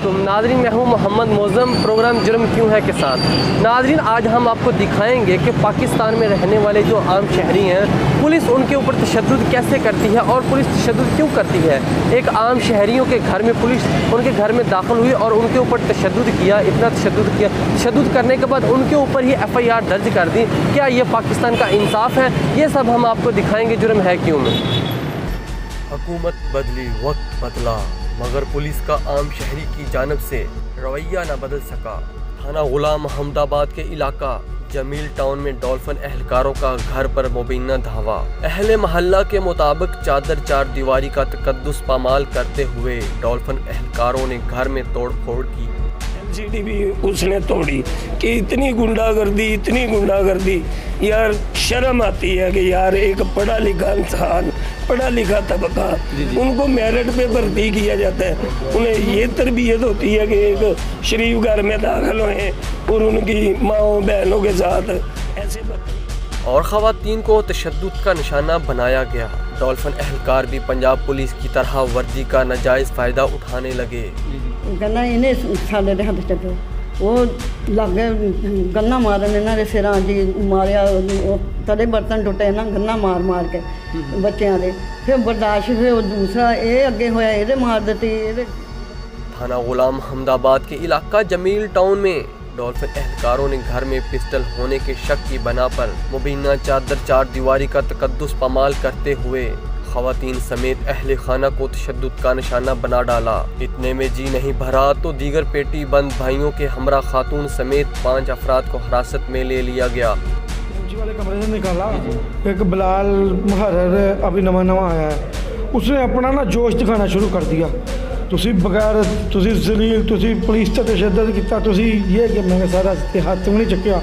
वालेकुम नाज़रीन, मैं हूं मोहम्मद मोज़म, प्रोग्राम जुर्म क्यों है के साथ। नाज़रीन, आज हम आपको दिखाएंगे कि पाकिस्तान में रहने वाले जो आम शहरी हैं, पुलिस उनके ऊपर तशद्दुद कैसे करती है और पुलिस तशद्दुद क्यों करती है। एक आम शहरियों के घर में पुलिस उनके घर में दाखिल हुई और उनके ऊपर तशद्दुद किया, इतना तशद्दुद किया, तशद्दुद करने के बाद उनके ऊपर ही FIR दर्ज कर दी। क्या ये पाकिस्तान का इंसाफ है? ये सब हम आपको दिखाएँगे जुर्म है क्यों में। हुकूमत बदली, वक्त बदला, मगर पुलिस का आम शहरी की जानब से रवैया न बदल सका। थाना गुलाम अहमदाबाद के इलाका जमील टाउन में डॉल्फिन एहलकारों का घर पर मुबीना धावा। अहले महल्ला के मुताबिक चादर चार दीवारी का तकद्दुस पामाल करते हुए डॉल्फिन एहलकारों ने घर में तोड़ फोड़ की। LCD भी उसने तोड़ी कि इतनी गुंडागर्दी यार, शर्म आती है कि यार एक पढ़ा लिखा इंसान, पढ़ा लिखा तबका, उनको मेरिट पे भर्ती किया जाता है। उन्हें ये तरबियत होती है कि एक शरीफ घर में दाखिल हुए और उनकी माओ बहनों के साथ ऐसे और ख़वातीन को तशद्दुद का निशाना बनाया गया। डॉल्फिन एहलकार भी पंजाब पुलिस की तरह वर्दी का नाजायज़ फ़ायदा उठाने लगे। गन्ना इन्हें साढ़े हाथ चलो वो लागे गन्ना मारन इन्होंने सिर जी मारिया, तले बर्तन टुटे ना गन्ना मार के बच्चों के, फिर बर्दाश्त फिर दूसरा ये अगे होया ये मार देती। थाना गुलाम अहमदाबाद के इलाका जमील टाउन में डॉल्फिन एहलकारों ने घर में पिस्टल होने के शक की बना पर मुबीना चादर चार दीवारी का तकद्दुस पामाल करते हुए खवातीन समेत अहले खाना को तशद्दुद का निशाना बना डाला। इतने में जी नहीं भरा तो दीगर पेटी बंद भाइयों के हमरा खातून समेत 5 अफराद को हिरासत में ले लिया गया। वाले कमरे से निकाला एक बिलाल मुहर्रर अभी नवा आया है, उसने अपना ना जोश दिखाना शुरू कर दिया। तुसी बगैर तुसी जलील तुसी पुलिस ते तशद्दुद किया, तुसी ये कि मैं सारा हाथ नहीं चुकया,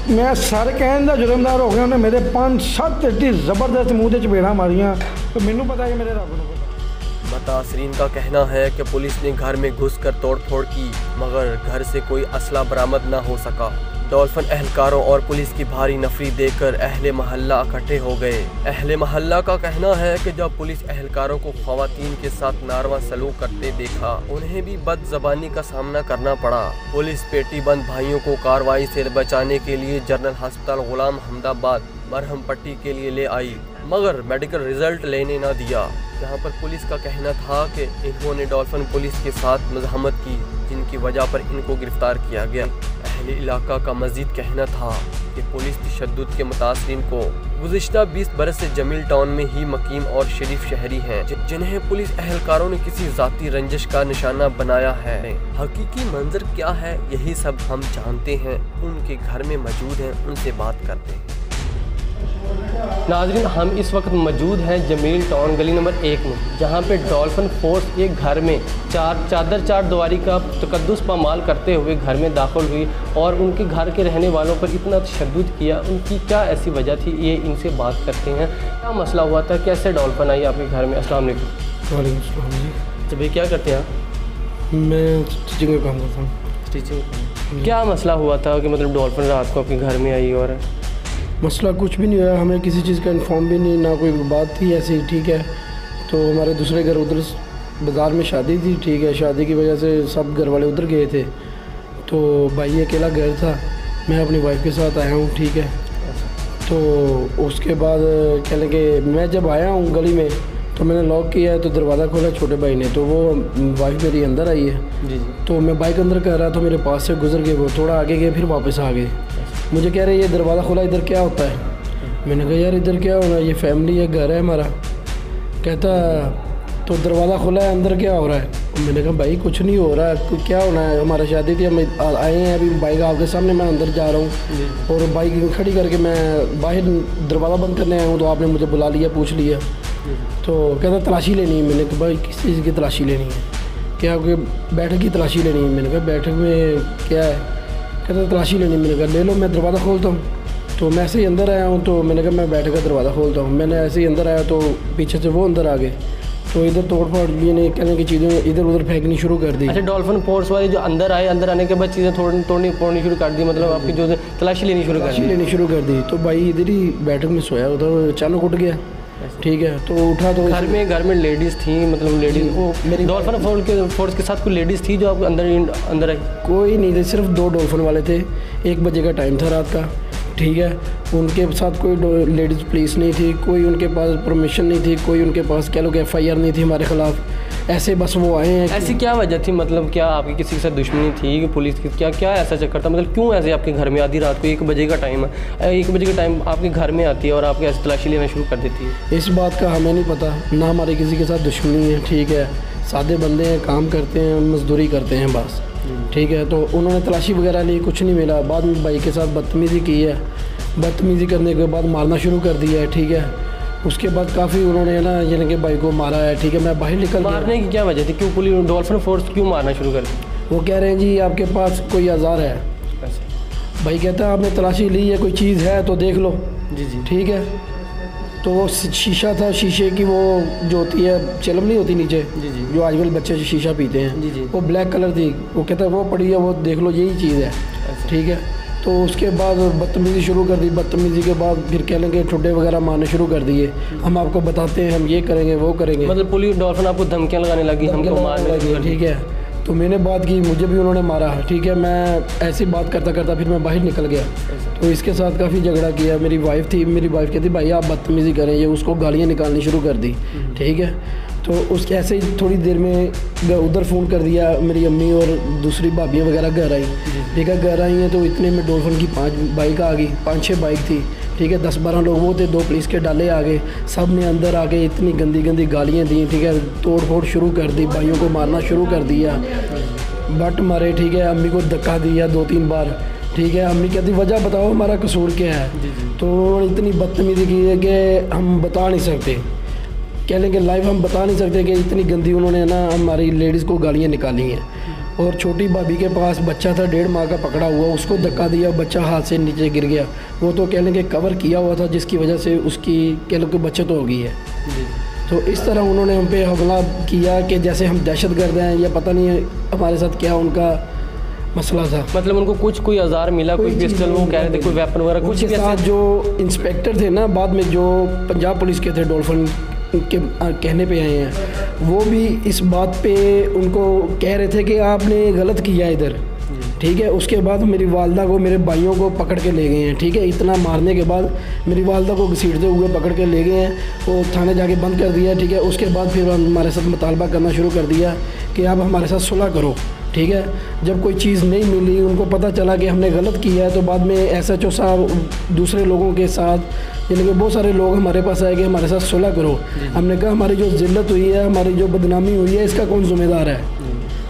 मैं सर कहन दा जुर्मदार हो गया। उन्हें मेरे 5-7 एडी जबरदस्त मुँह दे चपेड़ा मारियां, तो मैनू पता है मेरे रब नूं पता। मुतासरीन का कहना है कि पुलिस ने घर में घुस कर तोड़ फोड़ की, मगर घर से कोई असला बरामद न हो सका। डॉल्फिन एहलकारों और पुलिस की भारी नफरी देखकर अहले महल्ला इकट्ठे हो गए। अहले महल्ला का कहना है कि जब पुलिस एहलकारों को खवातीन के साथ नारवा सलूक करते देखा, उन्हें भी बदज़बानी का सामना करना पड़ा। पुलिस पेटी बंद भाइयों को कार्रवाई से बचाने के लिए जनरल अस्पताल गुलाम अहमदाबाद मरहम पट्टी के लिए ले आई, मगर मेडिकल रिजल्ट लेने न दिया। जहां पर पुलिस का कहना था कि इन्होंने डॉल्फिन पुलिस के साथ मज़ाहमत की, जिनकी वजह पर इनको गिरफ्तार किया गया। अहले इलाका का मज़ीद कहना था कि पुलिस तशद्दुद के मुतासरीन को गुज़िश्ता 20 बरस से जमील टाउन में ही मकीम और शरीफ शहरी हैं, जिन्हें पुलिस एहलकारों ने किसी ज़ाती रंजिश का निशाना बनाया है। हकीकी मंजर क्या है, यही सब हम जानते हैं। उनके घर में मौजूद हैं, उनसे बात करते हैं। नाज़रीन, हम इस वक्त मौजूद हैं जमील टाउन गली नंबर 1 में, जहां पे डॉल्फिन फोर्स एक घर में चादर चार दीवारी का तकद्दुस पामाल करते हुए घर में दाखिल हुई और उनके घर के रहने वालों पर इतना तशद्दुद किया। उनकी क्या ऐसी वजह थी, ये इनसे बात करते हैं। क्या मसला हुआ था, कैसे डॉल्फिन आई आपके घर में? अस्सलाम वालेकुम। वालेकुम सलाम जी। तो भाई क्या करते हैं आप? मैं स्टिचिंग का काम करता हूँ। स्टिचिंग। क्या मसला हुआ था कि मतलब डॉल्फिन रात को आपके घर में आई? और मसला कुछ भी नहीं हुआ, हमें किसी चीज़ का इन्फॉर्म भी नहीं, ना कोई बात थी ऐसे ही, ठीक है। तो हमारे दूसरे घर उधर बाज़ार में शादी थी, ठीक है। शादी की वजह से सब घर वाले उधर गए थे, तो भाई अकेला घर था, मैं अपनी वाइफ के साथ आया हूँ, ठीक है। तो उसके बाद कह लेंगे मैं जब आया हूँ गली में तो मैंने लॉक किया है, तो दरवाज़ा खोला छोटे भाई ने, तो वो वाइफ मेरी अंदर आई है जी। तो मैं बाइक अंदर कर रहा था, मेरे पास से गुजर गए, वो थोड़ा आगे गए फिर वापस आ गए। मुझे कह रहे ये दरवाज़ा खोला, इधर क्या होता है? मैंने कहा यार इधर क्या होना, ये फैमिली है, घर है हमारा। कहता तो दरवाज़ा खोला है, अंदर क्या हो रहा है? मैंने कहा भाई कुछ नहीं हो रहा है, क्या होना है, हमारा शादी थी, हम आए हैं अभी, बाइक आपके सामने, मैं अंदर जा रहा हूँ और बाइक खड़ी करके मैं बाहर दरवाज़ा बंद करने आया हूँ, तो आपने मुझे बुला लिया, पूछ लिया। तो कहता तलाशी लेनी है। मैंने कहा भाई किस चीज़ की तलाशी लेनी है? क्या आपके बैठक की तलाशी लेनी है? मैंने कहा बैठक में क्या है? कहता तलाशी लेनी। मैंने कहा ले लो, मैं दरवाज़ा खोलता हूँ। तो मैं ऐसे ही अंदर आया हूँ, तो मैंने कहा मैं बैठक का दरवाज़ा खोलता हूँ। मैंने ऐसे ही अंदर आया तो पीछे से वो अंदर आ गए, तो इधर तोड़ फोड़ लिए कहने की चीज़ें इधर उधर फेंकनी शुरू कर दी। अच्छा, डॉल्फिन फोर्स वाले जो अंदर आए, अंदर आने के बाद चीज़ें तोड़नी फोड़नी शुरू कर दी, मतलब आपकी जो तलाशी लेनी शुरू कर दी। तो भाई इधर ही बैठक में सोया उधर अचानक उठ गया, ठीक है। तो उठा तो घर में लेडीज़ थी, मतलब लेडीज़ वो मेरी डॉल्फिन फोर्स के साथ कोई लेडीज़ थी जो आप अंदर आई? कोई नहीं थे, सिर्फ 2 डॉल्फिन वाले थे। 1 बजे का टाइम था रात का, ठीक है। उनके साथ कोई लेडीज़ पुलिस नहीं थी, कोई उनके पास परमिशन नहीं थी, कोई उनके पास कह लो कि FIR नहीं थी हमारे ख़िलाफ़। ऐसे बस वो आए हैं। ऐसी क्या वजह थी, मतलब क्या आपकी किसी के साथ दुश्मनी थी कि पुलिस की, क्या ऐसा चक्कर था, मतलब क्यों ऐसे आपके घर में आधी रात को 1 बजे का टाइम है, 1 बजे का टाइम आपके घर में आती है और आपके ऐसे तलाशी लेना शुरू कर देती है? इस बात का हमें नहीं पता, ना हमारे किसी के साथ दुश्मनी है, ठीक है। सादे बंदे हैं, काम करते हैं, मजदूरी करते हैं बस, ठीक है। तो उन्होंने तलाशी वगैरह ली, कुछ नहीं मिला। बाद में भाई के साथ बदतमीज़ी की है, बदतमीज़ी करने के बाद मारना शुरू कर दिया है, ठीक है। उसके बाद काफ़ी उन्होंने ना यानी कि भाई को मारा है, ठीक है। मैं बाहर निकल गया। मारने की क्या वजह थी, क्यों पुलिस डॉल्फिन फोर्स क्यों मारना शुरू कर दी? वो कह रहे हैं जी आपके पास कोई औजार है। भाई कहता है आपने तलाशी ली है, कोई चीज़ है तो देख लो। जी। ठीक है। तो वो शीशा था, शीशे की वो जो होती है चिलम नहीं होती नीचे, जी। जो आजकल बच्चे शीशा पीते हैं, जी। वो ब्लैक कलर थी। वो कहता है वो पड़ी है, वो देख लो यही चीज़ है, ठीक है। तो उसके बाद बदतमीज़ी शुरू कर दी। बदतमीज़ी के बाद फिर कह लेंगे ठुड्डे वगैरह मारने शुरू कर दिए, हम आपको बताते हैं, हम ये करेंगे वो करेंगे। मतलब पुलिस डॉल्फिन आपको धमकियाँ लगाने लगी, हमको मारने लगी, ठीक है। तो मैंने बात की, मुझे भी उन्होंने मारा, ठीक है। मैं ऐसी बात करता करता फिर मैं बाहर निकल गया। तो इसके साथ काफ़ी झगड़ा किया। मेरी वाइफ थी, मेरी वाइफ कहती भाई आप बदतमीज़ी करें, ये उसको गालियाँ निकालनी शुरू कर दी, ठीक है। तो उसके ऐसे ही थोड़ी देर में उधर फ़ोन कर दिया, मेरी अम्मी और दूसरी भाभियाँ वगैरह घर आई, ठीक है। घर आई हैं तो इतने में डॉल्फिन की 5 बाइक आ गई, 5-6 बाइक थी, ठीक है। 10-12 लोग वो थे, 2 पुलिस के डाले आ गए। सब ने अंदर आके इतनी गंदी गालियाँ दी, ठीक है। तोड़ फोड़ शुरू कर दी, भाइयों को मारना शुरू कर दिया, बट मारे, ठीक है। अम्मी को धक्का दिया 2-3 बार, ठीक है। अम्मी कहती वजह बताओ हमारा कसूर क्या है। तो उन्होंने इतनी बदतमीज़ी की है कि हम बता नहीं सकते, कह लेंगे लाइव हम बता नहीं सकते कि इतनी गंदी उन्होंने ना हमारी लेडीज़ को गालियाँ निकाली हैं। और छोटी भाभी के पास बच्चा था 1.5 माह का पकड़ा हुआ, उसको धक्का दिया, बच्चा हाथ से नीचे गिर गया। वो तो कह लेंगे कवर किया हुआ था, जिसकी वजह से उसकी कह लो कि बचत हो गई है। तो इस तरह उन्होंने हम पे हमला किया कि जैसे हम दहशतगर्द हैं, या पता नहीं है हमारे साथ क्या उनका मसला था। मतलब उनको कोई औजार मिला, कोई पिस्टल, वो कह रहे थे कोई वेपन वगैरह कुछ भी? साथ जो इंस्पेक्टर थे ना, बाद में जो पंजाब पुलिस के थे, डॉल्फिन के कहने पे आए हैं, वो भी इस बात पे उनको कह रहे थे कि आपने गलत किया इधर, ठीक है। उसके बाद मेरी वालदा को, मेरे भाइयों को पकड़ के ले गए हैं, ठीक है। इतना मारने के बाद मेरी वालदा को घसीटते हुए पकड़ के ले गए हैं, वो थाने जाके बंद कर दिया, ठीक है। उसके बाद फिर हमारे साथ मुतालबा करना शुरू कर दिया कि आप हमारे साथ सुलह करो, ठीक है। जब कोई चीज़ नहीं मिली, उनको पता चला कि हमने गलत किया है, तो बाद में SHO साहब दूसरे लोगों के साथ, यानी कि बहुत सारे लोग हमारे पास आए कि हमारे साथ सुलह करो। हमने कहा हमारी जो जिल्लत हुई है, हमारी जो बदनामी हुई है, इसका कौन जिम्मेदार है।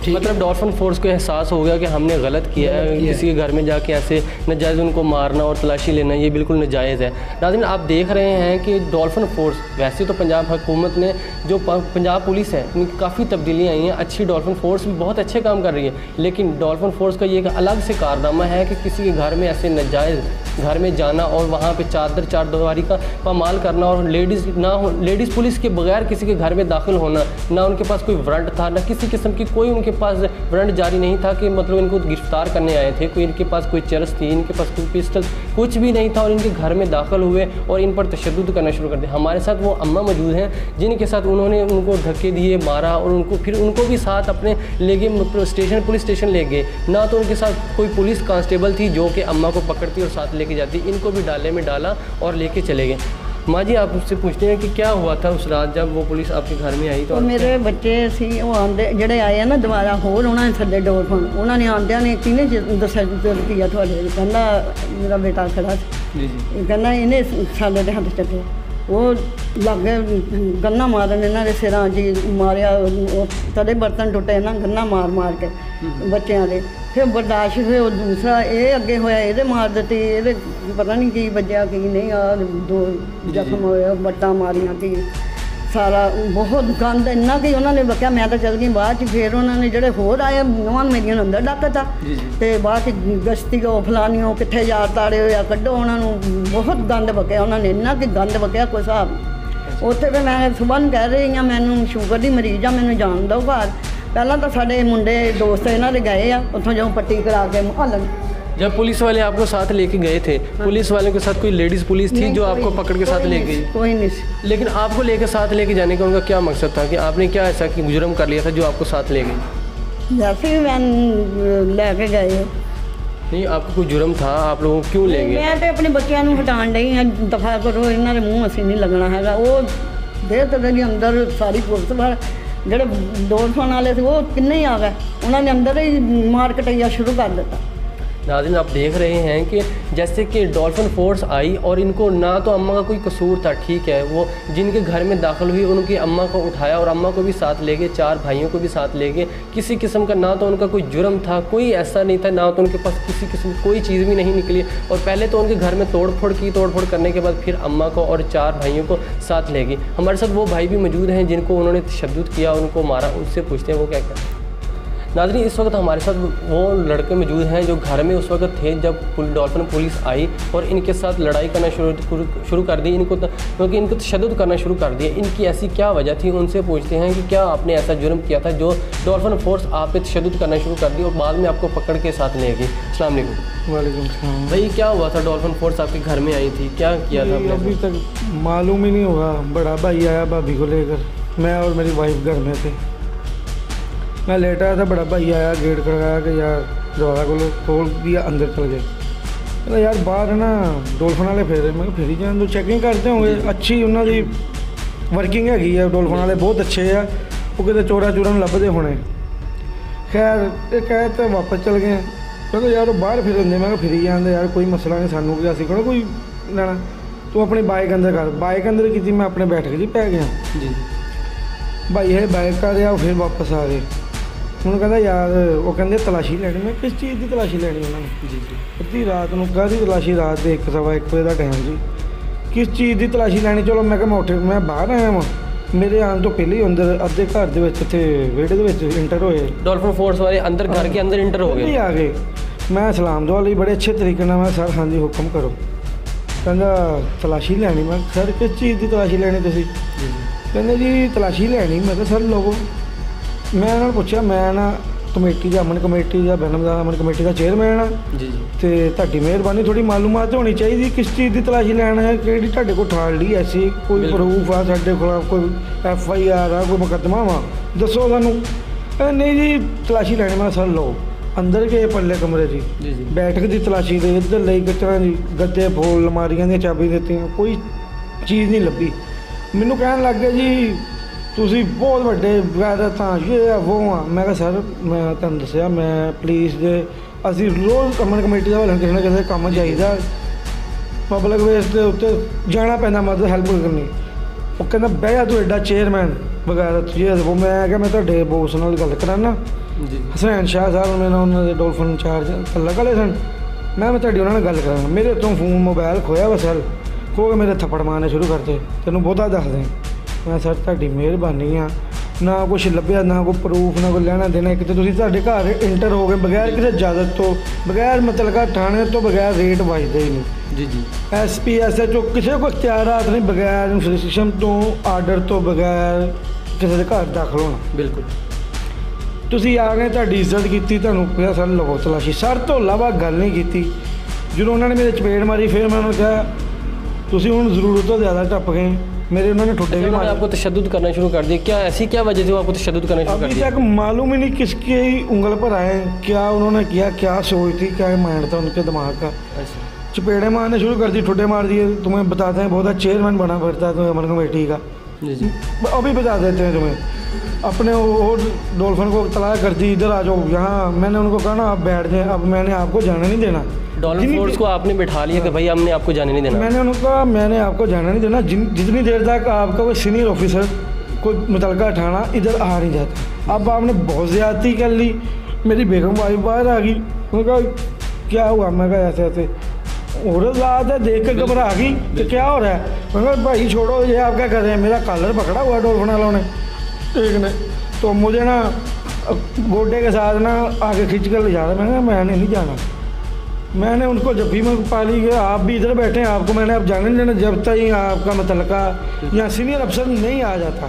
मतलब डॉल्फिन फोर्स को एहसास हो गया कि हमने गलत किया है, किसी के घर में जाके ऐसे नाजायज़ उनको मारना और तलाशी लेना ये बिल्कुल नाजायज़ है। नाज़रीन आप देख रहे हैं कि डॉल्फिन फोर्स, वैसे तो पंजाब हुकूमत ने जो पंजाब पुलिस है उनकी काफ़ी तब्दीलियाँ आई हैं, अच्छी डॉल्फिन फोर्स भी बहुत अच्छे काम कर रही है, लेकिन डॉल्फिन फोर्स का ये एक अलग से कारनामा है कि किसी के घर में ऐसे नाजायज़ घर में जाना और वहाँ पे चार दीवारी का पामाल करना और लेडीज़ पुलिस के बगैर किसी के घर में दाखिल होना, ना उनके पास कोई वारंट था, ना किसी किस्म की कोई उनके पास वारंट जारी नहीं था कि मतलब इनको गिरफ्तार करने आए थे, कोई इनके पास कोई चरस थी, इनके पास कोई पिस्टल, कुछ भी नहीं था, और इनके घर में दाखिल हुए और इन पर तशद्दुद करना शुरू कर दिया। हमारे साथ वो अम्मा मौजूद हैं जिनके साथ उन्होंने उनको धक्के दिए, मारा, और उनको भी साथ अपने ले गए पुलिस स्टेशन ले गए। ना तो उनके साथ कोई पुलिस कांस्टेबल थी जो कि अम्मा को पकड़ती और साथ लेके जाती, इनको भी डाले में डाला और लेके चले गए। माँ जी आप उससे पूछते हैं कि क्या हुआ था उस रात जब वो पुलिस आपके घर में आई? तो मेरे बच्चे सी वो आंदे ਜਿਹੜੇ ਆਏ ਆ ਨਾ ਦੁਬਾਰਾ ਹੋਰ ਉਹਨਾਂ ਨੇ ਥੱਲੇ ਡੋਲਫਿਨ, ਉਹਨਾਂ ਨੇ ਆਂਦਿਆਂ ਨੇ ਕਿਹਨੇ ਦੱਸਿਆ ਕੀ ਤੁਹਾਡੇ, ਕਹਿੰਦਾ ਮੇਰਾ ਬੇਟਾ ਖੜਾ ਸੀ, ਕਹਿੰਦਾ ਇਹਨੇ ਸਾਡੇ ਦੇ ਹੱਥ ਚੱਕੇ, ਉਹ ਲੱਗੇ ਗੰਨਾ ਮਾਰਨ ਇਹਨਾਂ ਦੇ ਸਿਰਾਂ 'ਚ ਮਾਰਿਆ, ਤਦੇ ਬਰਤਨ ਟੁੱਟੇ ਨਾ ਗੰਨਾ ਮਾਰ ਕੇ ਬੱਚਿਆਂ ਦੇ। ਫਿਰ ਬਰਦਾਸ਼ਤ ਫਿਰ ਉਹ ਦੂਸਰਾ ਇਹ ਅੱਗੇ ਹੋਇਆ, ਇਹਦੇ ਮਾਰ ਦਿੱਤੀ, ਇਹਦੇ ਪਤਾ ਨਹੀਂ ਕੀ ਵੱਜਿਆ ਕੀ ਨਹੀਂ, ਆ 2 ਜ਼ਖਮ ਹੋਏ, ਵੱਟਾਂ ਮਾਰੀਆਂ ਕੀ, ਸਾਰਾ ਬਹੁਤ ਗੰਦ ਇੰਨਾ ਕਿ ਉਹਨਾਂ ਨੇ ਬਕਿਆ। ਮੈਂ ਤਾਂ ਚੱਲ ਗਈ ਬਾਅਦ 'ਚ, ਫਿਰ ਉਹਨਾਂ ਨੇ ਜਿਹੜੇ ਹੋਰ ਆਏ ਨੌਂ ਮੇਰੀਆਂ ਨੂੰ ਅੰਦਰ ਡੱਕਤਾ, ਅਤੇ ਬਾਅਦ 'ਚ ਗਸ਼ਤੀ ਉਹ ਫਲਾਨੀਓ ਕਿੱਥੇ ਜਾ ਤਾੜੇ ਹੋਇਆ ਕੱਢੋ ਉਹਨਾਂ ਨੂੰ, ਬਹੁਤ ਗੰਦ ਬਕਿਆ ਉਹਨਾਂ ਨੇ, ਇੰਨਾ ਕਿ ਗੰਦ ਬਕਿਆ ਕੋਈ ਹਿਸਾਬ। ਉੱਥੇ ਫਿਰ ਮੈਂ ਸੁਬਾਹ ਨੂੰ ਕਹਿ ਰਹੀ ਹਾਂ ਮੈਨੂੰ ਸ਼ੂਗਰ ਦੀ ਮਰੀਜ਼ ਆ, ਮੈਨੂੰ ਜਾਣ ਦਿਓ ਘਰ। ਪਹਿਲਾਂ ਤਾਂ ਸਾਡੇ ਮੁੰਡੇ ਦੋਸਤ ਇਹਨਾਂ ਦੇ ਗਏ ਆ ਉੱਥੋਂ, ਜਦੋਂ ਪੱਟੀ ਕਰਾ ਕੇ ਮੁਹੱਲਨ जब पुलिस वाले आपको साथ लेके गए थे, पुलिस वालों के साथ कोई लेडीज़ पुलिस थी नहीं, जो कोई- आपको पकड़ के साथ कोई ले नहीं, गई? कोई नहीं। लेकिन आपको लेके साथ लेके जाने का उनका क्या मकसद था कि आपने क्या ऐसा कि जुर्म कर लिया था जो आपको साथ ले गई? जैसे ही मैं लेके गए नहीं, आपको कोई जुर्म था, आप लोगों को क्यों ले गए? मैं तो अपने बच्चों ਨੂੰ ਹਟਾਉਣ ਡਈ ਹਾਂ, ਦਫਾ ਕਰੋ, ਇਹਨਾਂ ਦੇ ਮੂੰਹ ਅਸੀਂ ਨਹੀਂ ਲੱਗਣਾ ਹੈਗਾ। ਉਹ ਦੇਰ ਤੱਕ ਦੇ ਅੰਦਰ ਸਾਰੀ ਪੁਲਿਸ ਵਾਲੇ ਜਿਹੜੇ ਡੋਲਫਨ ਵਾਲੇ ਸੀ ਉਹ ਕਿੰਨੇ ਹੀ ਆ ਗਏ, ਉਹਨਾਂ ਨੇ ਅੰਦਰ ਹੀ ਮਾਰ ਕਟਈਆ ਸ਼ੁਰੂ ਕਰ ਦਿੱਤਾ। नाज़रीन, आप देख रहे हैं कि जैसे कि डॉल्फिन फोर्स आई और इनको ना तो अम्मा का कोई कसूर था, ठीक है, वो जिनके घर में दाखिल हुई उनकी अम्मा को उठाया और अम्मा को भी साथ ले गए, 4 भाइयों को भी साथ ले गए। किसी किस्म का ना तो उनका कोई जुर्म था, कोई ऐसा नहीं था, ना तो उनके पास किसी किस्म कोई चीज़ भी नहीं निकली। और पहले तो उनके घर में तोड़ फोड़ की, तोड़ फोड़ करने के बाद फिर अम्मा को और 4 भाइयों को साथ ले गई। हमारे साथ वो भाई भी मौजूद हैं जिनको उन्होंने तशद्दुद किया, उनको मारा, उससे पूछते हैं वो क्या क्या। नाज़रीन, इस वक्त हमारे साथ वो लड़के मौजूद हैं जो घर में उस वक्त थे जब डॉल्फिन पुलिस आई और इनके साथ लड़ाई करना शुरू कर दी, क्योंकि इनको तशद्दुद करना शुरू कर दिया। इनकी ऐसी क्या वजह थी, उनसे पूछते हैं कि क्या आपने ऐसा जुर्म किया था जो डॉल्फिन फोर्स आप पे तशद्दुद करना शुरू कर दी और बाद में आपको पकड़ के साथ ले गई? अस्सलाम वालेकुम। वालेकुम सलाम। भाई, क्या हुआ था? डॉल्फिन फोर्स आपके घर में आई थी, क्या किया था आपने? अभी तक मालूम ही नहीं हुआ। बड़ा भाई आया भाभी को लेकर, मैं और मेरी वाइफ घर में थे। मैं लेटा आया था, बड़ा भाई आया, गेट खड़काया कि यार दरवाज़ा खोल दिया, अंदर चल गए। कहता यार बाहर है ना डोल्फिन वाले फेरे, मैं फिर ही जान दो, चेकिंग करते होंगे, अच्छी उन्होंने वर्किंग हैगी है, डोल्फिन वाले बहुत अच्छे है, वो कहते चोरा चूरा लभदे होने। खैर ये कहे तो वापस चल गए। कहते यार वो बाहर फिर मैं फिर ही जाते यार, कोई मसला नहीं, सानू क्या सीखना कोई लेना, तू अपनी बाइक अंदर कर। बाइक अंदर की मैं अपने बैठ के जी पै गया जी। भाई ये बाइक कर रहा, फिर वापस आ गए। उन्होंने कहता यार वो कहते तलाशी लेनी। मैं किस चीज़ की तलाशी लेनी उन्होंने? जी जी। अद्धी रात को कहती तलाशी, रात के 1 सवा 1 बजे का टाइम जी, किस चीज़ की तलाशी लैनी? चलो मैं मैं उठ मैं बाहर आया वहाँ, मेरे आने तो पहले ही अंदर अद्धे घर के इतने वेड़े इंटर होए। डॉल्फिन फोर्स वाले अंदर घर के अंदर इंटर हो पहले ही गए? आ गए। मैं सलाम दुआ ली बड़े अच्छे तरीके ना, मैं सर हाँ जी हुक्म करो। कहता तलाशी लैनी। मैं सर किस चीज़ की तलाशी लैनी तुसी? कहते जी तलाशी लैनी। मैं सर लोगो, मैं उन्होंने पूछा, मैं ना कमेटी का अमन कमेटी का बैनमदार अमन कमेटी का चेयरमैन हाँ, जी जी। तो ਤੁਹਾਡੀ ਮਿਹਰਬਾਨੀ थोड़ी मालूमात होनी चाहिए किस चीज़ की तलाशी लैना है, कि ਤੁਹਾਡੇ ਕੋਲ ਠਾਲ ਲਈ ऐसी कोई बिल्कुल। प्रूफ आ ਸਾਡੇ खिलाफ, कोई FIR आ, कोई मुकदमा वा, दसो सानू। नहीं जी तलाशी लैनी। मैं सर लो अंदर गए पल्ले कमरे जी, जी जी। बैठक की तलाशी दे, इधर लई गचरा जी, गद्दे फोल, अलमारियां दी चाबी दी, कोई चीज़ नहीं लभी। मैनू कहन लग गए जी ਤੁਸੀਂ ਬਹੁਤ ਵੱਡੇ ਗੈਰਤ ਹਾਂ, ਇਹ ਆ ਉਹ ਆ। ਮੈਂ ਕਿਹਾ ਸਰ ਮੈਂ ਤੁਹਾਨੂੰ ਦੱਸਿਆ ਮੈਂ ਪੁਲਿਸ ਦੇ, ਅਸੀਂ ਰੋਜ਼ ਅਮਨ ਕਮੇਟੀ ਦਾ ਕਿਸੇ ਨਾ ਕਿਸੇ ਕੰਮ ਚਾਹੀਦਾ, ਪਬਲਿਕ ਵੇਸ ਦੇ ਉੱਤੇ ਜਾਣਾ ਪੈਂਦਾ, ਮਦਦ ਹੈਲਪ ਕਰਨੀ। ਉਹ ਕਹਿੰਦਾ ਬਹਿ ਜਾ ਤੂੰ ਐਡਾ ਚੇਅਰਮੈਨ ਵਗੈਰਾ ਇਹ ਉਹ। ਮੈਂ ਕਿਹਾ ਮੈਂ ਤੁਹਾਡੇ ਬੋਸ ਨਾਲ ਗੱਲ ਕਰਾਨਾ, ਜੀ। ਹਸਨੈਨ ਸ਼ਾਹ ਸਾਹਿਬ ਮੇਰੇ ਨਾਲ, ਉਹਨਾਂ ਦੇ ਡੋਲਫਿਨ ਇੰਚਾਰਜ ਤਲਕ ਵਾਲੇ ਸਨ। ਮੈਂ ਤੁਹਾਡੀ ਉਹਨਾਂ ਨਾਲ ਗੱਲ ਕਰਾਂਗਾ। ਮੇਰੇ ਤੋਂ ਫੋਨ ਮੋਬਾਈਲ ਖੋਇਆ ਵਾ ਸਰ, ਖੋ ਕੇ ਮੇਰੇ ਥੱਪੜ ਮਾਰਨੇ ਸ਼ੁਰੂ ਕਰਤੇ, ਤੈਨੂੰ ਬਹੁਤਾ ਦੱਸ ਦੇ। मैं सर ਤੁਹਾਡੀ ਮਿਹਰਬਾਨੀ ਆ, ਨਾ ਕੁਛ ਲੱਭਿਆ, ਨਾ ਕੋਈ ਪ੍ਰੂਫ, ਨਾ ਕੋਈ ਲੈਣਾ ਦੇਣਾ। ਇੱਕ ਤਾਂ ਤੁਸੀਂ ਤੁਹਾਡੇ ਘਰ ਇੰਟਰ ਹੋ ਗਏ ਬਗੈਰ ਕਿਸੇ ਇਜਾਜ਼ਤ ਤੋਂ, ਬਗੈਰ ਮੁਤਲਕਾ ਥਾਣੇ ਤੋਂ ਬਗੈਰ ਰੇਟ ਵੱਜਦੇ ਹੀ ਨਹੀਂ। ਜੀ ਜੀ। SP SHO ਕਿਸੇ ਕੋਲ ਇਖਤਿਆਰਾਤ ਨਹੀਂ, ਬਗੈਰ ਇਨਫੋਰਮੇਸ਼ਨ ਤੋਂ, ਆਰਡਰ ਤੋਂ ਬਗੈਰ ਕਿਸੇ ਦੇ ਘਰ ਦਾਖਲ ਹੋਣਾ। ਬਿਲਕੁਲ। ਤੁਸੀਂ ਆ ਗਏ, ਤੁਹਾਡੀ ਇੱਜ਼ਤ ਕੀਤੀ, ਤੁਹਾਨੂੰ ਕਿਹਾ ਸਰ ਲਵੋ ਤਲਾਸ਼ੀ। ਸਰ ਤੋਂ ਇਲਾਵਾ ਗੱਲ ਨਹੀਂ ਕੀਤੀ। ਜਦੋਂ ਉਹਨਾਂ ਨੇ ਮੇਰੇ ਚਪੇੜ ਮਾਰੀ, ਫਿਰ ਮੈਂ ਉਹਨਾਂ ਨੂੰ ਕਿਹਾ ਤੁਸੀਂ ਹੁਣ ਜ਼ਰੂਰਤ ਤੋਂ ਜ਼ਿਆਦਾ ਟੱਪ ਗਏ। मेरे उन्होंने ठुड्डे भी उन्होंने मारे। आपको तशद्दुद करना शुरू कर दिया, क्या ऐसी क्या वजह थी वो आपको तशद्दुद करना शुरू कर अभी दिया? तक मालूम ही नहीं किसकी उंगल पर आए, क्या उन्होंने किया, क्या सोच थी, क्या माइंड था उनके दिमाग का। अच्छा। चपेड़े मारने शुरू कर दी, ठुड्डे मार दिए। तुम्हें बताते हैं बहुत चेयरमैन बना फिरता है तुम्हें अमन कमेटी का, जी जी। अभी बता देते हैं तुम्हें। अपने और डोल्फिन को तलाश कर दी, इधर आ जाओ यहाँ। मैंने उनको कहा ना आप बैठ जाएं, अब मैंने आपको जाने नहीं देना। डॉल्फिन फोर्स को आपने बिठा लिया कि भाई हमने आपको जाने नहीं देना? मैंने उनको कहा मैंने आपको जाने नहीं देना जितनी देर तक आपका कोई सीनियर ऑफिसर कोई मुतलका थाना इधर आ नहीं जाता। अब आपने बहुत ज़्यादती कर ली। मेरी बेगम वाइफ बाहर आ गई, उन्होंने कहा क्या हुआ? मैं कहा ऐसे ऐसे। और रात है देख कर घबरा गई कि क्या हो रहा है। मैंने कहा भाई छोड़ो ये आप क्या कर रहे हैं, मेरा कॉलर पकड़ा हुआ डोल्फिन वालों ने एक ने, तो मुझे ना गोडे के साथ ना आगे खींच कर ले जा रहा है। मैंने नहीं जाना। मैंने उनको जब भी मैं पाली गया, आप भी इधर बैठे हैं, आपको मैंने अब जाने नहीं देना जब तक ही आपका मुतलका या सीनियर अफसर नहीं आ जाता।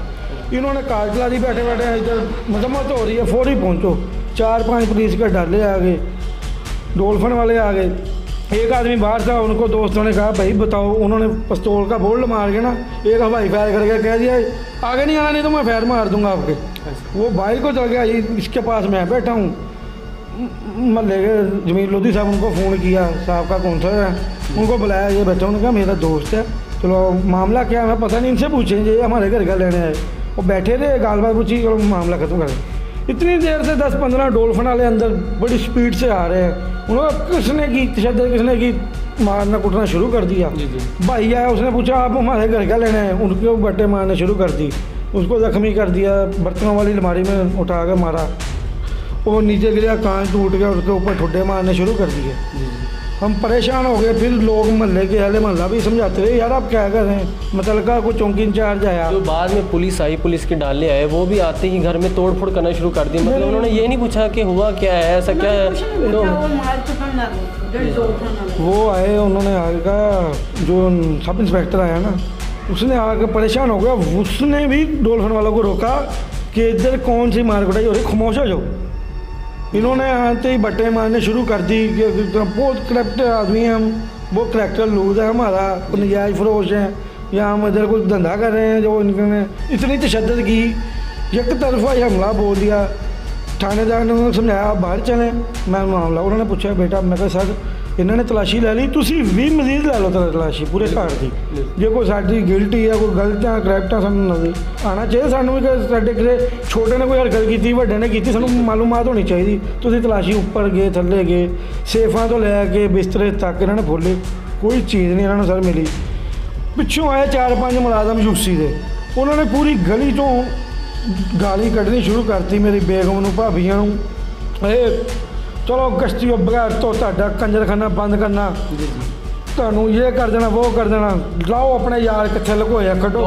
इन्होंने काट ला दी, बैठे बैठे इधर मजम्मत हो रही है, फौरी पहुंचो। 4-5 पुलिस के डाले आ गए। डॉल्फिन वाले आ गए, एक आदमी बाहर था, उनको दोस्तों ने कहा भाई बताओ, उन्होंने पिस्तौल का बोल्ट मार के ना एक हवाई फायर करके कह दिया आगे नहीं आना, नहीं तो मैं फायर मार दूंगा आपके। वो बाइक को चल गया, इसके पास मैं बैठा हूँ, महल्ले के जमील लोधी साहब, उनको फ़ोन किया, साहब का कौन सा है, उनको बुलाया, ये बच्चा, उन्होंने कहा मेरा दोस्त है, चलो मामला क्या है पता नहीं, इनसे पूछेंगे, हमारे घर का लेने आए। वो बैठे थे, गालबात पूछी, चलो मामला ख़त्म करें। इतनी देर से 10-15 डॉल्फिन वाले अंदर बड़ी स्पीड से आ रहे हैं, उन्होंने किसने की मारना कुटना शुरू कर दिया। भाई आया, उसने पूछा आप हमारे घर का लेना है, उनके बट्टे मारने शुरू कर दी, उसको जख्मी कर दिया, बर्तनों वाली अलमारी में उठा कर मारा, वो नीचे गिरा, कान टूट गया, उसके ऊपर ठुड्डे मारने शुरू कर दिए। हम परेशान हो गए, फिर लोग मोहल्ले के अहले मोहल्ला भी समझाते रहे यार आप क्या कर रहे हैं, मुतलका को चौकी इंचार्ज आया। जो बाद में पुलिस आई, पुलिस के डाले आए, वो भी आते ही घर में तोड़ फोड़ करना शुरू कर दी, मतलब उन्होंने ये नहीं पूछा कि हुआ क्या है, ऐसा क्या है। तो वो आए, उन्होंने आगे कहा, जो सब इंस्पेक्टर आया ना, उसने आके परेशान हो गया, उसने भी डॉल्फिन वालों को रोका कि इधर कौन सी मार कुटाई हो रही, खामोश हो जाओ। इन्होंने आते ही बट्टे मारने शुरू कर दी कि बहुत करप्ट आदमी हैं हम, वो करैक्टर लूज है हमारा, नजायज फरोश हैं, या हम इधर कुछ धंधा कर रहे हैं, जो इन्होंने इतनी तशद्दुद की, एक तरफा ही हमला बोल दिया। थानेदार ने उन्होंने समझाया आप बाहर चलें, मैं मामला, उन्होंने पूछा बेटा, मैं कहा सर इन्होंने तलाशी ले ली, तुसी भी मजीद ले लो तलाशी पूरे घर की, जो कोई साड़ी गिल्टी है, कोई गलत है करैक्टर सानू आना चाहिए, सानू भी साडे किसी छोटे ने कोई हरकत की, वड्डे ने की, सानू मालूमात होनी चाहिए। तुसी तलाशी उपर गए, थले गए, सेफा तो लैके बिस्तरे तक इन्होंने खोले, कोई चीज़ नहीं इन्होंने सर मिली। पिछों आए 4-5 मुलाजम यूसी के, उन्होंने पूरी गली तो गाली कढ़नी शुरू करती मेरी बेगम नूं, भाभीआं नूं, चलो गश्ती बगैर तो कंजरखाना बंद करना, तुहानू ये कर देना, वो कर देना, लाओ अपने यार कितने लुकोए कटो।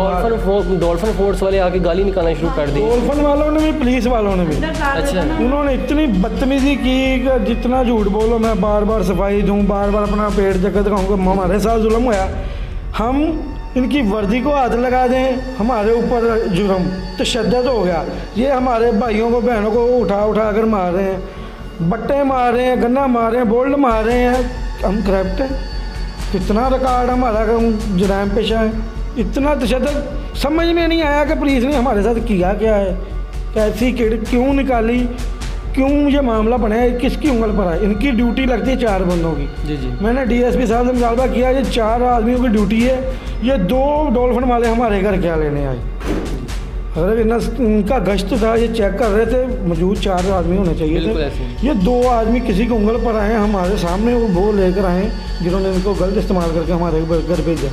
डॉल्फिन फोर्स वाले आके गाली निकालना शुरू कर दी, डॉल्फिन वालों ने भी, पुलिस वालों ने भी। अच्छा, उन्होंने इतनी बदतमीजी की कि जितना झूठ बोलो मैं बार बार सफाई दूँ, बार बार अपना पेट जगह दिखाऊँगा, हमारे साथ जुल्म होया, हम इनकी वर्दी को हाथ लगा दें, हमारे ऊपर जुर्म तशद्दुद हो गया, ये हमारे भाइयों को बहनों को उठा उठा कर मार रहे हैं, बट्टे मार रहे हैं, गन्ना मार रहे हैं, बोल्ड मार रहे हैं, हम करप्ट हैं, कितना रिकॉर्ड हमारा जराइम पेशा है, इतना तशद्दुद समझ में नहीं आया कि पुलिस ने हमारे साथ किया क्या है, कैसी किड़ क्यों निकाली, क्यों ये मामला बनाया, किसकी उंगल पर है। इनकी ड्यूटी लगती है 4 बंदों की। जी। मैंने डीएसपी साहब से मुतालबा किया, ये 4 आदमियों की ड्यूटी है, ये 2 डॉल्फिन वाले हमारे घर क्या लेने आए, अगर इनका गश्त था, ये चेक कर रहे थे, मौजूद 4 आदमी होने चाहिए थे, ये 2 आदमी किसी की उंगल पर आए हमारे सामने, वो लेकर आए जिन्होंने इनको गलत इस्तेमाल करके हमारे घर भेजा।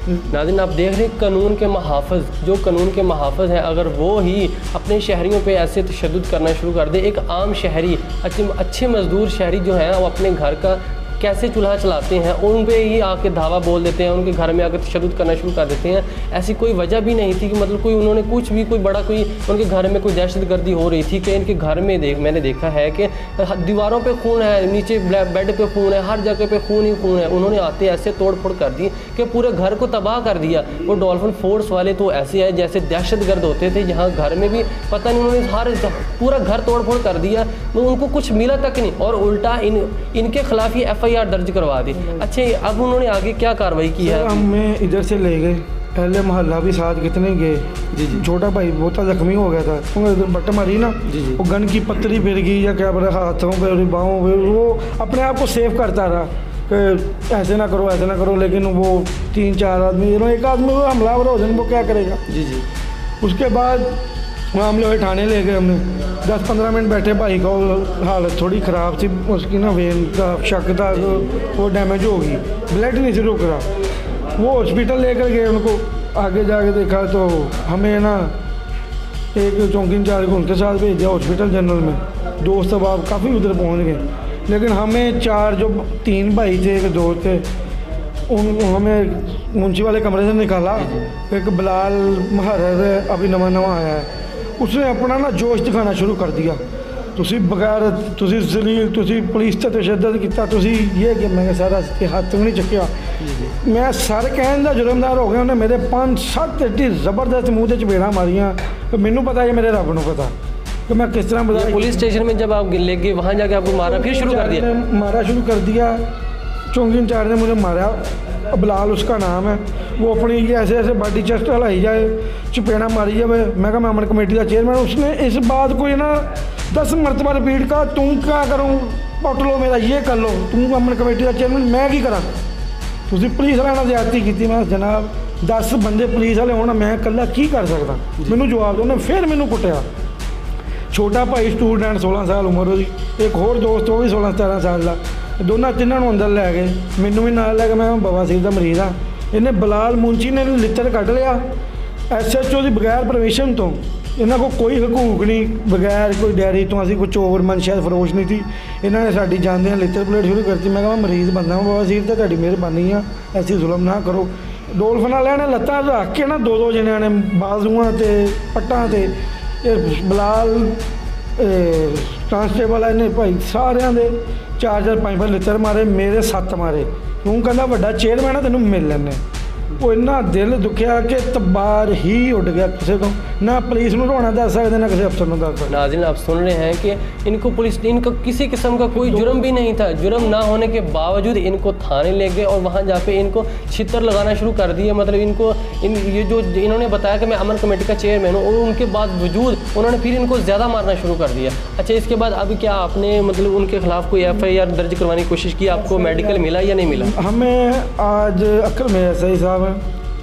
नाज़रीन आप देख रहे हैं कानून के महाफ़िज़, जो कानून के महाफ़िज़ हैं, अगर वो ही अपने शहरियों पे ऐसे तशद्दुद करना शुरू कर दे, एक आम शहरी, अच्छे मज़दूर शहरी जो हैं वो अपने घर का कैसे चूल्हा चलाते हैं, उन पे ही आके धावा बोल देते हैं, उनके घर में आकर तशद्दुद करना शुरू कर देते हैं। ऐसी कोई वजह भी नहीं थी कि मतलब कोई उन्होंने कुछ भी कोई बड़ा कोई उनके घर में कोई दहशतगर्दी हो रही थी कि इनके घर में मैंने देखा है कि दीवारों पे खून है, नीचे बेड पे खून है, हर जगह पे खून ही खून है। उन्होंने आते ऐसे तोड़ फोड़ कर दी कि पूरे घर को तबाह कर दिया। वो डॉल्फिन फोर्स वाले तो ऐसे हैं जैसे दहशतगर्द होते थे, यहाँ घर में भी पता नहीं उन्होंने हर पूरा घर तोड़ फोड़ कर दिया, उनको कुछ मिला तक नहीं, और उल्टा इनके खिलाफ ही FIR दर्ज करवा दी। अच्छा, अब उन्होंने आगे क्या कार्रवाई की है? हमें इधर से ले गए, पहले मोहल्ला भी साथ कितने गए, छोटा भाई बहुत जख्मी हो गया था, बट्ट मारी ना, वो गन की पत्तरी फिर गई या क्या बोला, हाथों पे बाहों पे, वो अपने आप को सेव करता रहा कि ऐसे ना करो ऐसे ना करो, लेकिन वो 3-4 आदमी, एक आदमी हमलावर हो जाए वो क्या करेगा। उसके बाद मामले हुए, थाने ले गए हमने, 10-15 मिनट बैठे, भाई का हालत थोड़ी ख़राब थी, उसकी ना वेन का शक था, वो डैमेज हो गई, ब्लड नहीं से रुक रहा, वो हॉस्पिटल लेकर गए उनको। आगे जाके देखा तो हमें ना एक चौकी इंचार्ज को उनके साथ भेज दिया हॉस्पिटल जनरल में, दोस्त अब आप काफ़ी उधर पहुंच गए, लेकिन हमें 4 जो 3 भाई थे, एक दोस्त थे, हमें मुंशी वाले कमरे से निकाला। एक बिलाल महर अभी नवा आया है, उसने अपना ना जोश दिखाना शुरू कर दिया, तुसी बगैर तुसी जलील, तुसी पुलिस ते तशद्दुद किया, तुसी ये कि मैं सारा हाथ नहीं चुकिया, मैं सर कहन दा जुर्मदार हो गया। उन्हें मेरे 5-7 एड्डी जबरदस्त मूँह से चपेड़ा मारियां, तो मैनू पता है मेरे रब नूं पता, कि मैं किस तरह बता। पुलिस स्टेशन में जब आप ले गए वहाँ जाके आपको मारा फिर शुरू कर दिया? मारा शुरू कर दिया, चौंकी इंचार्ज ने मुझे मारा, बिलाल उसका नाम है, वो अपनी ऐसे ऐसे बॉडी चेस्ट हिलाई जाए, चपेड़ा मारी जाए। मैं कहा मैं अमन कमेटी का चेयरमैन। उसने इस बात को ना 10 मरतबा रिपीट का, तुम क्या करूँ, पट लो मेरा, ये कर लो, तुम अमन कमेटी का चेयरमैन, मैं की करा, तुम पुलिस वाले ने ज्यादती की। मैं जनाब 10 बंदे पुलिस वाले होना, मैं कला की कर सकता, मैनू जवाब दो। फिर मैनू कुटिया। छोटा भाई स्टूडेंट 16 साल उम्र होगी, एक होर दोस्त वो भी 16-17 साल का, दोनों तिन्हों अंदर लै गए, मैनू भी नाल लै गए। मैं बवासीर का मरीज हाँ। इन्हें बिलाल मुंशी ने लित्तर कट लिया SHO की बगैर परमिशन तो। इन्हों को कोई हकूक नहीं, बगैर कोई डायरी तो असी कोई चोर मनशा फरोश नहीं थी। इन्होंने साड़ी जाने लित्तर प्लेट शुरू करती। मैं कहा मरीज बंदा बवासीर तो तुहाडी मेहरबानी आ, ऐसी जुल्म ना करो। डोलफिन वाले ने लत्तां रख के ना 2-2 जणियां ने बाजुआं ते पट्टां ते बिलाल कांस्टेबल ने भाई सारियां दे 4-4 5-5 लित्तर मारे, मेरे 7 मारे। तू कहना वड्डा चेयरमैन है तेनों मिल लैने। वो इन्ना दिल दुखिया कि तबार ही उड़ गया। किसी को ना पुलिस में रोना दस सकते ना किसी अफसर को दस सकते। नाज़रीन आप सुन रहे हैं कि इनको पुलिस ने, इनका किसी किस्म का कोई जुर्म भी नहीं था, जुर्म ना होने के बावजूद इनको थाने ले गए और वहाँ जा पे इनको छितर लगाना शुरू कर दिए। मतलब इनको ये जो इन्होंने बताया कि मैं अमन कमेटी का चेयरमैन हूँ, और उनके बाद वजूद उन्होंने फिर इनको ज़्यादा मारना शुरू कर दिया। अच्छा, इसके बाद अब क्या आपने मतलब उनके खिलाफ कोई FIR दर्ज करवाने की कोशिश की? आपको मेडिकल मिला या नहीं मिला? हमें आज अक्ल में SI साहब हैं,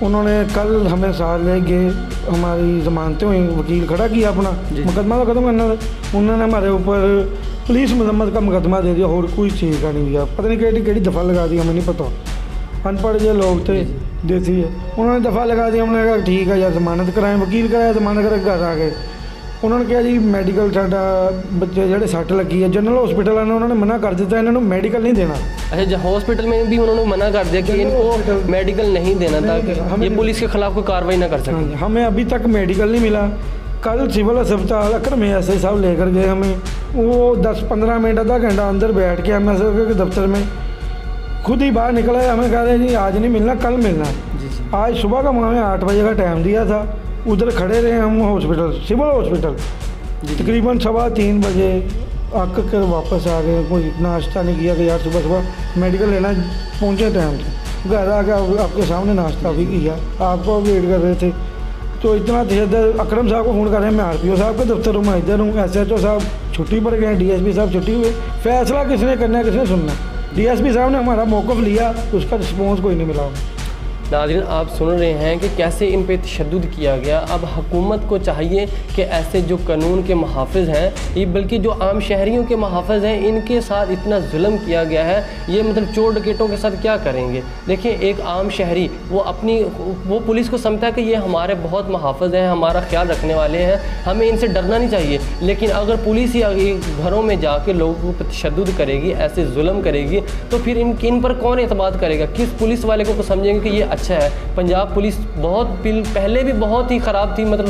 उन्होंने कल हमें साथ ले गए, हमारी ज़मानतें हुई, वकील खड़ा किया अपना, मुकदमा तो खत्म करना था। उन्होंने हमारे ऊपर पुलिस मजम्मत का मुकदमा दे दिया और कोई चीज़ का नहीं दिया। पता नहीं केड़ी दफ़ा लगा दी, हमें नहीं पता, अनपढ़ जो लोग थे देसी है, उन्होंने दफ़ा लगा दी। हमने कहा ठीक है यार ज़मानत कराएं, वकील कराया, ज़मानत कर घर आ गए। उन्होंने कहा जी मेडिकल साडा बच्चे ਜਿਹੜੇ सट लगी है, जनरल हॉस्पिटल ने उन्होंने मना कर दिता, इन्होंने मेडिकल नहीं देना। अच्छा, हॉस्पिटल में भी उन्होंने मना कर दिया कि इनको मेडिकल नहीं देना ताकि ये पुलिस के खिलाफ कोई कार्रवाई ना कर सके। हमें अभी तक मेडिकल नहीं मिला। कल सिविल अस्पताल अक्र में SI साहब लेकर गए हमें, वो 10-15 मिनट आधा घंटा अंदर बैठ के MSF के दफ्तर में खुद ही बाहर निकला है। हमें कह रहे हैं जी आज नहीं मिलना, कल मिलना। आज सुबह का हमें 8 बजे का टाइम दिया था, उधर खड़े रहे हम हॉस्पिटल, सिविल हॉस्पिटल, तकरीबन 3:15 बजे आक कर वापस आ गए। कोई नाश्ता नहीं किया कि यार सुबह मेडिकल लेना, पहुँचे टाइम से, घर आ गया आपके सामने नाश्ता भी किया, आपको वेट कर रहे थे। तो इतना तशद्दुद, अकरम साहब को फ़ोन कर रहे हैं, मैं RPO साहब के दफ्तर हूँ, मैं इधर हूँ, SHO साहब छुट्टी पर गए, DSP साहब छुट्टी हुए। फैसला किसने करना है, किसने सुनना? DSP साहब ने हमारा मौक़िफ़ लिया, उसका रिस्पॉन्स कोई नहीं मिला। नाज़रीन आप सुन रहे हैं कि कैसे इन पे तशद्दुद किया गया। अब हुकूमत को चाहिए कि ऐसे जो कानून के मुहाफ़िज़ हैं, ये बल्कि जो आम शहरियों के मुहाफ़िज़ हैं, इनके साथ इतना जुल्म किया गया है, ये मतलब चोर डकैतों के साथ क्या करेंगे। देखिए एक आम शहरी वो पुलिस को समझता है कि ये हमारे बहुत मुहाफ़िज़ हैं, हमारा ख्याल रखने वाले हैं, हमें इनसे डरना नहीं चाहिए। लेकिन अगर पुलिस ही घरों में जाके लोगों पर तशद्दुद करेगी, ऐसे जुल्म करेगी, तो फिर इन पर कौन एतमाद करेगा? किस पुलिस वाले को समझेंगे कि ये अच्छा है? पंजाब पुलिस बहुत पहले भी बहुत ही ख़राब थी, मतलब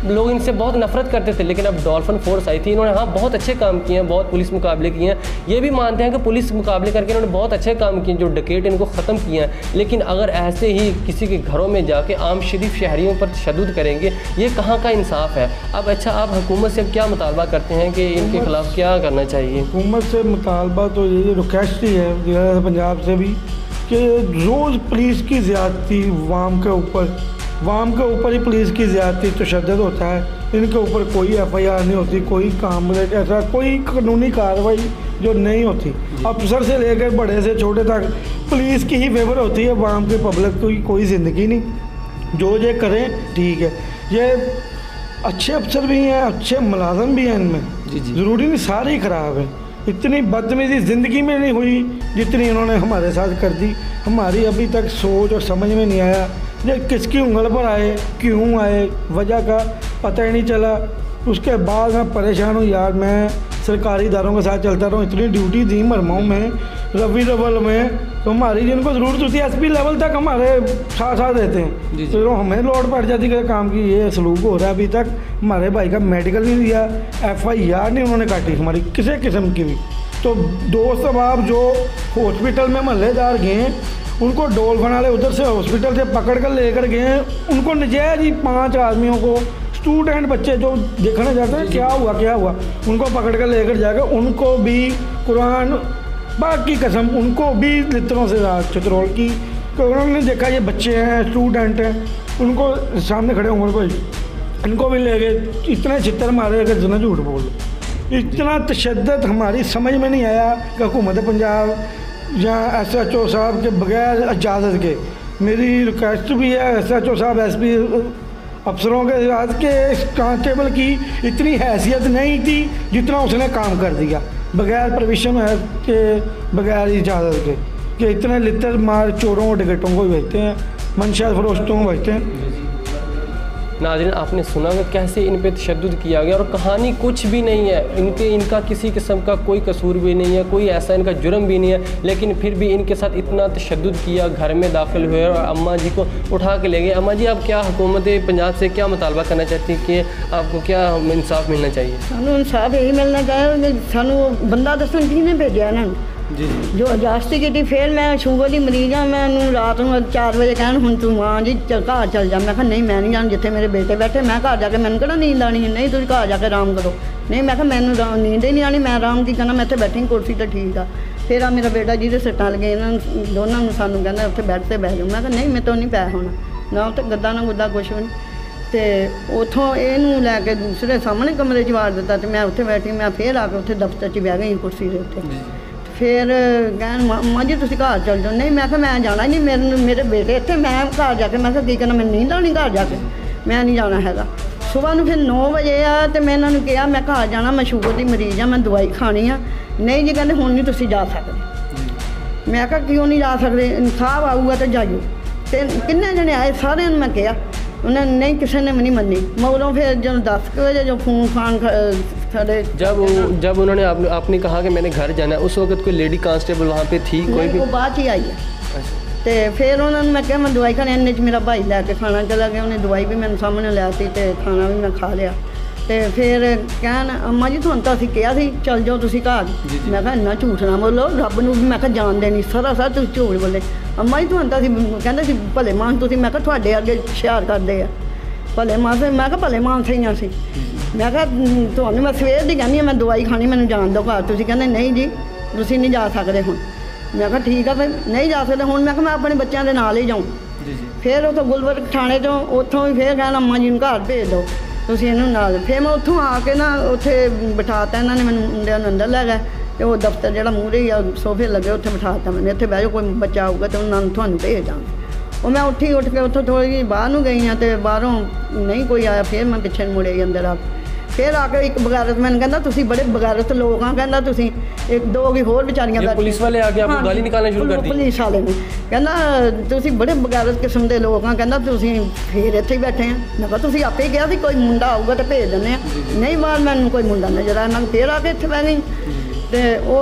लोग इनसे बहुत नफरत करते थे, लेकिन अब डॉल्फिन फोर्स आई थी, इन्होंने हाँ बहुत अच्छे काम किए हैं, बहुत पुलिस मुकाबले किए हैं। ये भी मानते हैं कि पुलिस मुकाबले करके इन्होंने बहुत अच्छे काम किए, जो डकैत इनको ख़त्म किए हैं। लेकिन अगर ऐसे ही किसी के घरों में जाके आम शरीफ शहरियों पर तशद्दुद करेंगे, ये कहाँ का इंसाफ है? अब अच्छा, आप हुकूमत से अब क्या मुतालबा करते हैं कि इनके खिलाफ क्या करना चाहिए? हुकूमत से मुतालबा तो ये रिक्वेस्ट ही है पंजाब से भी कि रोज़ पुलिस की ज़्यादती वाम के ऊपर ही पुलिस की ज़्यादती तशद्दुद होता है। इनके ऊपर कोई FIR नहीं होती, कोई काम ऐसा कोई कानूनी कार्रवाई जो नहीं होती। अफसर से लेकर बड़े से छोटे तक पुलिस की ही फेवर होती है, वाम की पब्लिक की कोई ज़िंदगी नहीं। जो ये करें ठीक है, ये अच्छे अफसर भी हैं, अच्छे मुलाजम भी हैं, इनमें ज़रूरी नहीं सारे ही ख़राब हैं। इतनी बदतमीजी ज़िंदगी में नहीं हुई जितनी इन्होंने हमारे साथ कर दी। हमारी अभी तक सोच और समझ में नहीं आया ये किसकी उंगल पर आए, क्यों आए, वजह का पता ही नहीं चला। उसके बाद मैं परेशान हूँ यार, मैं सरकारी इदारों के साथ चलता रहा हूँ, इतनी ड्यूटी दी मरमाऊ में, रवि लेवल में, तो हमारी जिनको ज़रूरत होती है SP लेवल तक हमारे साथ रहते हैं, तो हमें लोड पड़ जाती है काम की। ये सलूक हो रहा है, अभी तक हमारे भाई का मेडिकल नहीं दिया, FIR नहीं उन्होंने काटी हमारी किसी किस्म की भी। तो दोस्त अब जो हॉस्पिटल में महल्लेदार गए, उनको डोलफिन वाले उधर से हॉस्पिटल से पकड़ कर लेकर गए, उनको नजायज ही 5 आदमियों को स्टूडेंट बच्चे जो देखने जाते हैं क्या हुआ, उनको पकड़ कर लेकर जाकर उनको भी कुरान बाकी कसम उनको भी लित्तरों से चतरोल की। तो उन्होंने देखा ये बच्चे हैं, स्टूडेंट हैं, उनको सामने खड़े होंगे, कोई इनको भी ले गए, इतने चित्तर मारे कि जना झूठ बोल। इतना तशद्दुद हमारी समझ में नहीं आया कि हुकूमत पंजाब या SHO साहब के बगैर इजाज़त के। मेरी रिक्वेस्ट भी है SHO साहब, SP अफसरों के साथ के कांस्टेबल की इतनी हैसियत नहीं थी जितना उसने काम कर दिया बगैर परमिशन है के, बगैर इजाज़त के, कि इतने लितर मार चोरों और टिकटों को भेजते हैं, मंशा फरोश्तों को भेजते हैं। नाज़रीन, आपने सुना कि कैसे इन पे तशद्दुद किया गया और कहानी कुछ भी नहीं है, इनका किसी किस्म का कोई कसूर भी नहीं है, कोई ऐसा इनका जुर्म भी नहीं है, लेकिन फिर भी इनके साथ इतना तशद्दुद किया, घर में दाखिल हुए और अम्मा जी को उठा के ले गए। अम्मा जी, आप क्या हुकूमत पंजाब से क्या मुतालबा करना चाहती हैं कि आपको क्या इंसाफ मिलना चाहिए? सानू इंसाफ यही मिलना चाहिए, सानू बंदा दसन किने भेजा इन्होंने जी जो इजाजत की। फिर मैं शूगर की मरीज हाँ, मैं रात को 4 बजे कहन हुण तू हाँ जी घर चल जा। मैं कहा नहीं मैं नहीं जाना, जिथे मेरे बेटे बैठे मैं घर जाके मैंने कहना नींद आनी है, नहीं तुम घर जाके आराम करो। नहीं मैं कहा मैनू नींद ही नहीं आनी, मैं आराम की करना, मैं इतने बैठी कुर्सी तो ठीक आ। फिर मेरा बेटा जिहदे सट्टां लगे इन्होंने दोनों सानू कहना उत्थे बैठ ते बह जाओ। मैं कहा नहीं मैं तो नहीं पै होना, ना उत्थे गद्दा ना गुद्दा कुछ भी नहीं। तो उतों इनू लैके दूसरे सामने कमरे च वार दिता, तो मैं उत्थे बैठी, मैं फिर आके उत्थे दफ्तर च बह गई कुर्सी के उत्ते। फिर कहन मां जी तुम घर चल जाओ। नहीं मैं कहा मैं जाना नहीं, मेरे बेटे इतने, मैं घर जाके मैं की करना, मैं नींद आनी घर जाके, मैं नहीं जाना है। सुबह में फिर 9 बजे आ तो मैं इन्होंने कहा मैं घर जाना, मैं शूगर की मरीज हाँ, मैं दवाई खानी आ। नहीं जी कहते हुण नहीं तुम जा सकते। मैं कहा क्यों नहीं जा सकते, इंसाफ आऊगा तो जाइयो। तो किन्ने जने आए, सारे मैं कहा, उन्होंने नहीं किसी ने भी नहीं मनी। मगरों फिर जो 10 बजे जो फोन फान खड़े, जब उन्होंने आपने कहा कि मैंने घर जाना है, उस वक्त कोई लेडी कांस्टेबल वहाँ पे थी? कोई भी? वो बाद ही आई है। तो फिर उन्होंने मैं कहा मैं दवाई खाने, इन्ने मेरा भाई लैके खाना चला गया, उन्हें दवाई भी मैंने सामने लियाती तो खाना भी मैं खा लिया। तो फिर कहन अम्मा जी तुहानू तो असीं कहा सी चल जाओ तुसीं घर। मैं कहा इन्ना झूठ ना बोलो, रब नूं मैं कहा जान देनी सरासर तुसीं झूठ बोले। अम्मा जी तुहानू तो असीं कहंदे सी भले मानस तुसीं, मैं कहा तुहाडे अगे हुशियार करदे आ भले मानस। मैं कहा भले मानस ही असीं। मैं कहा तुहानू मैं सवेर दी कहनी मैं दवाई खानी, मैनूं जान दो घर। तुसीं कहंदे नहीं जी तुसीं नहीं जा सकदे हुण। मैं कहा ठीक है फिर नहीं जा सकते हुण। मैं कहा मैं अपने बच्चों के नाल ही जाऊँ। फिर उतो गुलबर्ग थाने चों उतों भी फिर कहना अम्मा जी नूं घर भेज दो तुसीं इहनूं नाल। फिर मैं उत्थों आके ना उत्थे बिठाता, इन्होंने मैनूं मुंडिਆਂ ਨੂੰ अंदर लै गए ते वो दफ्तर जिहड़ा मूहरे ही सोफे लगे उत्थे बिठाता मैंने, इत्थे बह जाओ कोई बच्चा आऊगा तो उन्होंने तुहानूं भेज दांगे। वो मैं उठ के उत्थों थोड़ी जी बाहर नूं गई हाँ तो बाहरों नहीं कोई आया। फिर मैं पिछे मुड़े अंदर आ, फिर आके एक बगैरत मैंने कहना तुसीं बड़े बगैरत लोग हाँ, कहना तुसीं एक दो की होर बेचारियां बैठी। पुलिस वाले आके आपको गाली निकालना शुरू कर दी? पुलिस वाले ने कहना तुसीं बड़े बगैरत किस्म के लोग हाँ, कहना तुसीं फिर इत्थे ही बैठे हैं। मैं कहा तुसीं आपे कहा सी कोई मुंडा आऊगा तो भेज दिंदे आ। नहीं बाहर मैनूं कोई मुंडा नजर आया। मैं फिर आके इत्थे बह गई तो वो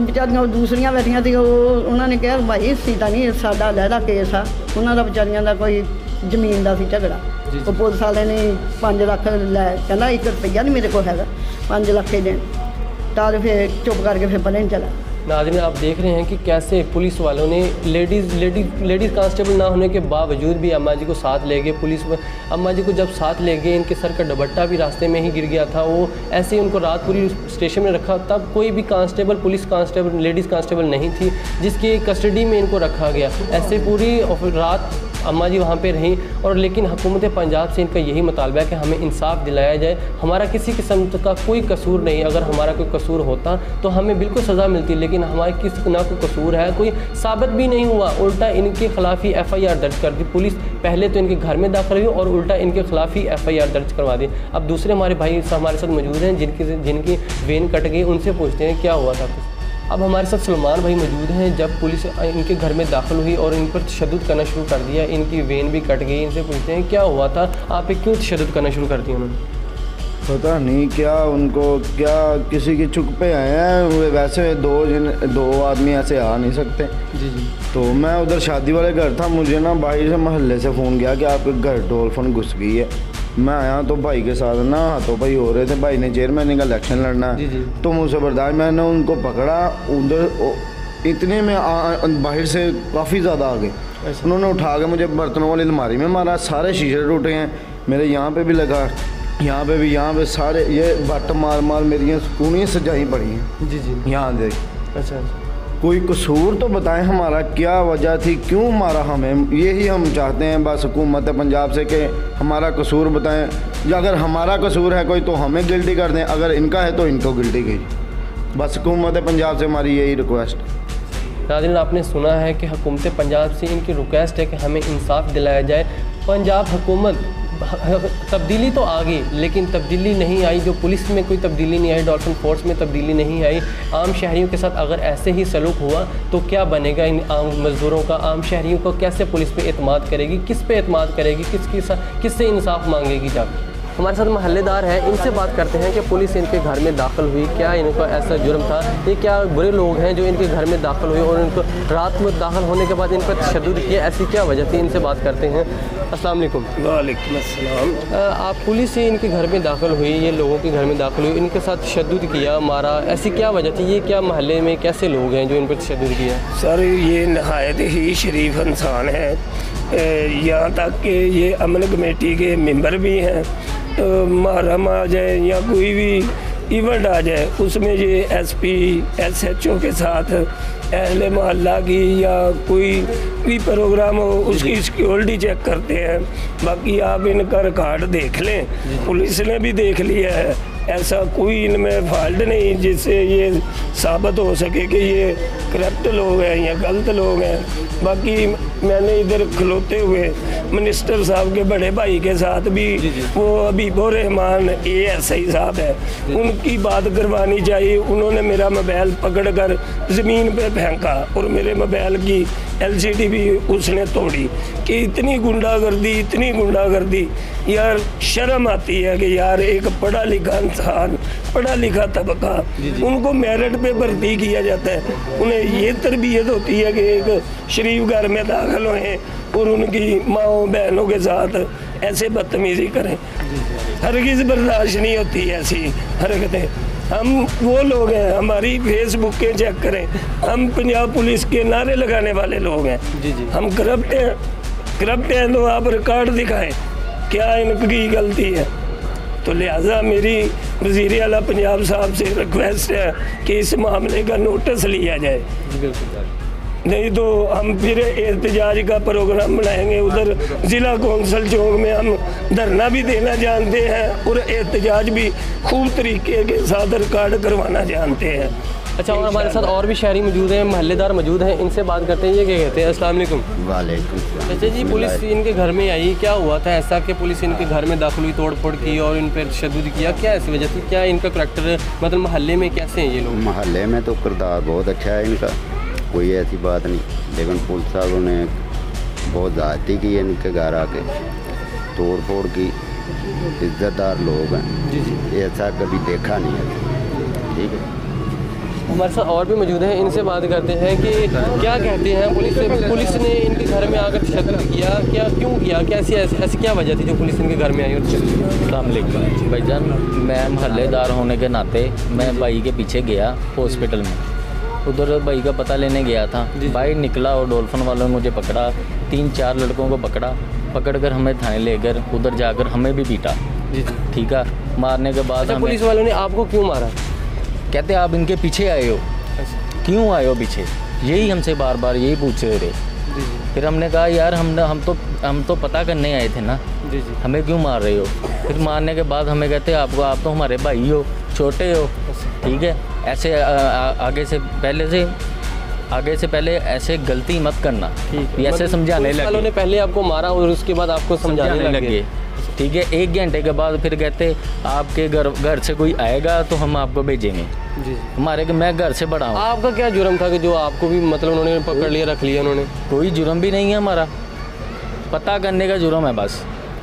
बेचारियां दूसरियां बैठियां थी, उन्होंने कहा भाई सीता नहीं साडा लहरा केस आ, उन्होंने बेचारियां का कोई जमीन का सी झगड़ा। तो पुलिस वाले ने 5 लाख लै, कहना 1 रुपया नहीं मेरे को है, 5 लाख ही दें। तो फिर चुप करके फिर पता नहीं चला। नाज़रीन, आप देख रहे हैं कि कैसे पुलिस वालों ने लेडीज़ कांस्टेबल ना होने के बावजूद भी अम्मा जी को साथ ले गए। पुलिस अम्मा जी को जब साथ ले गए, इनके सर का दुपट्टा भी रास्ते में ही गिर गया था। वो ऐसे ही उनको रात पूरी स्टेशन में रखा, तब कोई भी constable police constable ladies constable नहीं थी जिसकी कस्टडी में इनको रखा गया। ऐसे पूरी रात अम्मा जी वहाँ पे रहीं। और लेकिन हुकूमत पंजाब से इनका यही मुतालबा है कि हमें इंसाफ दिलाया जाए। हमारा किसी किस्म का कोई कसूर नहीं, अगर हमारा कोई कसूर होता तो हमें बिल्कुल सज़ा मिलती, लेकिन हमारे किसी ना कोई कसूर है, कोई साबित भी नहीं हुआ। उल्टा इनके खिलाफ ही FIR दर्ज कर दी पुलिस। पहले तो इनके घर में दाखिल हुई और उल्टा इनके खिलाफ ही FIR दर्ज करवा दी। अब दूसरे हमारे भाई हमारे साथ मौजूद हैं जिनकी वेन कट गई, उनसे पूछते हैं क्या हुआ था। अब हमारे साथ सलमान भाई मौजूद हैं। जब पुलिस इनके घर में दाखिल हुई और इन पर तशद्दुद करना शुरू कर दिया, इनकी वेन भी कट गई, इनसे पूछते हैं क्या हुआ था, आप पे क्यों तशद्दुद करना शुरू कर दिया उन्होंने? पता नहीं क्या उनको क्या किसी की चुक पे आए हैं। वैसे दो आदमी ऐसे आ नहीं सकते। जी। तो मैं उधर शादी वाले घर था, मुझे ना भाई से मोहल्ले से फ़ोन किया कि आपके घर डॉल्फिन घुस गई है। मैं आया तो भाई के साथ ना हाथों भाई हो रहे थे, भाई ने चेयरमैन का इलेक्शन लड़ना है। तो मुझसे बर्दाश्त, मैंने उनको पकड़ा उधर, इतने में बाहर से काफ़ी ज़्यादा आ गए। उन्होंने उठा के मुझे बर्तनों वाली अलमारी में मारा, सारे शीशे टूटे हैं, मेरे यहाँ पे भी लगा। यहाँ पे सारे ये बट मार मार मेरी कूनियाँ सजाई पड़ी हैं। जी जी। यहाँ देख। अच्छा। कोई कसूर तो बताएं हमारा, क्या वजह थी, क्यों मारा हमें, यही हम चाहते हैं बस हुकूमत पंजाब से कि हमारा कसूर बताएं। या अगर हमारा कसूर है कोई तो हमें गिल्टी कर दें, अगर इनका है तो इनको गिल्टी कीजिए। बस हुकूमत पंजाब से हमारी यही रिक्वेस्ट। नाज़रीन, आपने सुना है कि हुकूमत पंजाब से इनकी रिक्वेस्ट है कि हमें इंसाफ दिलाया जाए। पंजाब हुकूमत तब्दीली तो आ गई, लेकिन तब्दीली नहीं आई, जो पुलिस में कोई तब्दीली नहीं आई, डॉल्फिन फोर्स में तब्दीली नहीं आई। आम शहरियों के साथ अगर ऐसे ही सलूक हुआ तो क्या बनेगा इन आम मज़दूरों का? आम शहरियों को कैसे पुलिस पे एतमाद करेगी, किस पे एतमाद करेगी, किससे इंसाफ मांगेगी जाकर? हमारे साथ महल्लेदार हैं, इनसे बात करते हैं कि पुलिस इनके घर में दाखिल हुई, क्या इनका ऐसा जुर्म था, ये क्या बुरे लोग हैं जो इनके घर में दाखिल हुए और इनको रात में दाखिल होने के बाद इन पर तशद्दुद किया, ऐसी क्या वजह थी? इनसे बात करते हैं। अस्सलाम वालेकुम। वालेकुम अस्सलाम। आप पुलिस ही इनके घर में दाखिल हुई, ये लोगों के घर में दाखिल हुई, इनके साथ तशद्दुद किया, मारा, ऐसी क्या वजह थी? ये क्या मोहल्ले में कैसे लोग हैं जो इन पर तशद्दुद किया? सर ये नहायत ही शरीफ इंसान है, यहाँ तक कि ये अमन कमेटी के मेंबर भी हैं। मुहर्रम आ जाए या कोई भी इवेंट आ जाए उसमें ये एसपी एसएचओ के साथ अहले मोहल्ला की या कोई भी प्रोग्राम हो उसकी सिक्योरिटी चेक करते हैं। बाकी आप इनका रिकॉर्ड देख लें, पुलिस ने भी देख लिया है, ऐसा कोई इनमें फॉल्ट नहीं जिससे ये साबित हो सके कि ये करप्ट लोग हैं या गलत लोग हैं। बाकी मैंने इधर खलोते हुए मिनिस्टर साहब के बड़े भाई के साथ भी वो हबीबुर रहमान ASI साहब है, उनकी बात करवानी चाहिए। उन्होंने मेरा मोबाइल पकड़कर ज़मीन पे फेंका और मेरे मोबाइल की LCD भी उसने तोड़ी कि इतनी गुंडागर्दी यार शर्म आती है कि यार एक पढ़ा लिखा इंसान, पढ़ा लिखा तबका, उनको मेरिट पे भर्ती किया जाता है, उन्हें ये तरबियत होती है कि एक शरीफ घर में दाखिल होएं और उनकी माओ बहनों के साथ ऐसे बदतमीजी करें। हरगिज़ बर्दाश्त नहीं होती ऐसी हरकतें। हम वो लोग हैं, हमारी फेसबुक के चेक करें, हम पंजाब पुलिस के नारे लगाने वाले लोग हैं। हम करप्ट हैं तो आप रिकॉर्ड दिखाएं क्या इनकी गलती है। तो लिहाजा मेरी वज़ीर आला पंजाब साहब से रिक्वेस्ट है कि इस मामले का नोटिस लिया जाए, नहीं तो हम फिर एहतजाज का प्रोग्राम बनाएंगे। उधर ज़िला कौंसल चौक में हम धरना भी देना जानते हैं और एहतजाज भी खूब तरीके के साथ रिकॉर्ड करवाना जानते हैं। अच्छा, और हमारे साथ और भी शहरी मौजूद हैं, महल्लेदार मौजूद हैं, इनसे बात करते हैं। ये क्या कहते हैं? अस्सलाम वालेकुम। वालेकुम। अच्छा जी, पुलिस इनके घर में आई, क्या हुआ था ऐसा कि पुलिस इनके घर में दाखिल हुई, तोड़ फोड़ की और इन पर तशद्दुद किया, क्या ऐसी वजह थी? क्या इनका करैक्टर मतलब मोहल्ले में कैसे हैं ये लोग? मोहल्ले में तो किरदार बहुत अच्छा है इनका, कोई ऐसी बात नहीं, लेकिन पुलिस वालों ने बहुत ज़्यादती की है इनके घर आके, तोड़ फोड़ की। इज्जतदार लोग हैं, ऐसा कभी देखा नहीं है। ठीक है, हमारे साथ और भी मौजूद हैं, इनसे बात करते हैं कि क्या कहते हैं पुलिस ने इनके घर में आकर तशद्दुद किया, क्या क्यों किया, क्या ऐसी क्या वजह थी जो पुलिस इनके घर में आई और तशद्दुद? अस्सलाम वालेकुम भाईजान, मैं महल्लेदार होने के नाते मैं भाई के पीछे गया हॉस्पिटल में, उधर भाई का पता लेने गया था। भाई निकला और डॉल्फिन वालों ने मुझे पकड़ा, 3-4 लड़कों को पकड़कर हमें थाने लेकर उधर जाकर हमें भी पीटा। ठीक है, मारने के बाद पुलिस वालों ने आपको क्यों मारा? कहते आप इनके पीछे आए हो, क्यों आए हो पीछे, यही हमसे बार बार यही पूछ रहे थे। फिर हमने कहा यार हम तो पता करने आए थे ना, हमें क्यों मार रहे हो? फिर मारने के बाद हमें कहते आप तो हमारे भाई हो, छोटे हो, ठीक है, ऐसे आगे से पहले ऐसे गलती मत करना, ऐसे समझाने लगे। वालों ने पहले आपको मारा और उसके बाद आपको समझाने लगे। ठीक है, 1 घंटे के बाद फिर कहते आपके घर से कोई आएगा तो हम आपको भेजेंगे। हमारे कि मैं घर से बड़ा हूँ। आपका क्या जुर्म था कि जो आपको भी मतलब उन्होंने पकड़ लिया, रख लिया उन्होंने? कोई जुर्म भी नहीं है हमारा, पता करने का जुर्म है बस।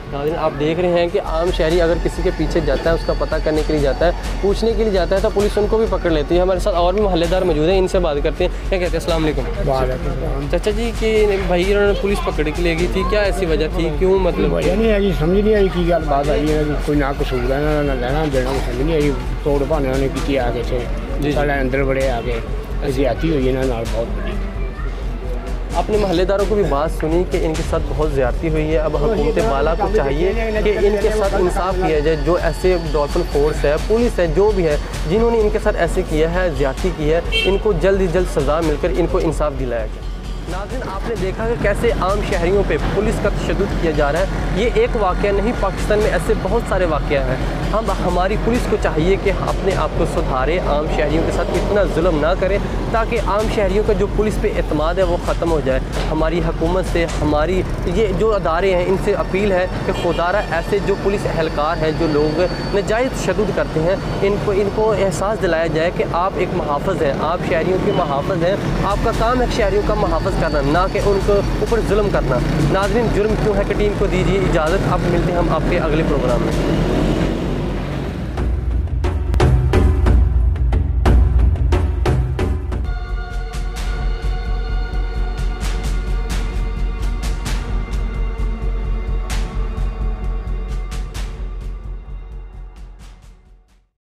आप देख रहे हैं कि आम शहरी अगर किसी के पीछे जाता है, उसका पता करने के लिए जाता है, पूछने के लिए जाता है, तो पुलिस उनको भी पकड़ लेती है। हमारे साथ और भी मोहल्लेदार मौजूद हैं, इनसे बात करते हैं। क्या कहते हैं? अस्सलाम वालेकुम। चाचा जी कि भाई उन्होंने पुलिस पकड़ के ले गई थी, क्या ऐसी वजह थी, क्यों मतलब? वजह नहीं आई, समझ नहीं आई की गल बात आई है, कोई ना कसूर है ना लेना देना, समझ नहीं आई। तोड़ भाने उन्हें की आगे से साढ़े अंदर बड़े आगे ज्यादती हुई इन्होंने बहुत बड़ी। अपने महल्लेदारों को भी बात सुनी कि इनके साथ बहुत ज़्यादती हुई है। अब हुकूमत वाला को चाहिए कि इनके साथ इंसाफ किया जाए। जो ऐसे डॉल्फिन फोर्स है, पुलिस है, जो भी है, जिन्होंने इनके साथ ऐसे किया है, ज़्यादती की है, इनको जल्द से जल्द सज़ा मिलकर इनको इंसाफ दिलाया जाए। नाज़रीन, आपने देखा कि कैसे आम शहरियों पे पुलिस का तशद्दुद किया जा रहा है। ये एक वाक़या नहीं, पाकिस्तान में ऐसे बहुत सारे वाक़या हैं। हमारी पुलिस को चाहिए कि अपने आप को सुधारे, आम शहरियों के साथ इतना जुल्म ना करें, ताकि आम शहरियों का जो पुलिस पे एतमाद है वो ख़त्म हो जाए। हमारी हुकूमत से, हमारी ये जो अदारे हैं, इनसे अपील है कि खुदारा ऐसे जो पुलिस एहलकार हैं, जो लोग नाजायज़ तशद्दुद करते हैं, इनको एहसास दिलाया जाए कि आप एक मुहाफ़िज़ हैं, आप शहरियों के मुहाफ़िज़ हैं। आपका काम है शहरियों का मुहाफ़िज़ करना, ना कि उनको ऊपर जुल्म करना। नाज़रीन, जुर्म क्यों है कि टीम को दीजिए इजाज़त। अब मिलते हैं हम आपके अगले प्रोग्राम में।